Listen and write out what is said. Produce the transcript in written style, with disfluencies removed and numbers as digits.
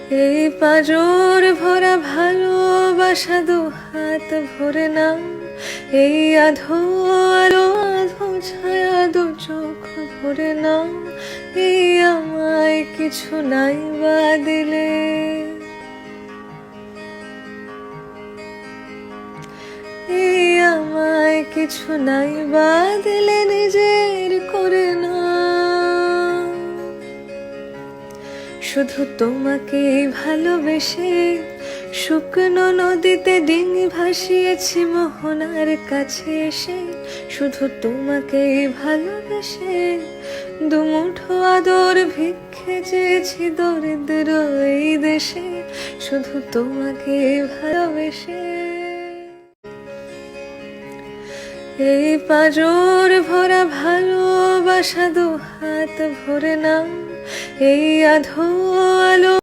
এই পাঁজর ভরা ভালোবাসা দু হাত ভরে নাও, এই আধো আলো আধো ছায়া দু চোখ ভরে নাও। এই আমায় কিছু নাই বা দিলে, এই আমায় কিছু নাই বা দিলে নিজের করে না। শুধু তোমাকে ভালোবেসে শুকনো নদীতে ডিঙি ভাসিয়েছি মোহনার কাছে এসে। শুধু তোমাকে ভালোবেসে দুমুঠো আদর ভিক্ষে চেয়েছি দরিদ্র এই দেশে। শুধু তোমাকে ভালোবেসে এই পাঁজর ভরা ভালোবাসা দু হাত ভরে নাও, এই আধো আলো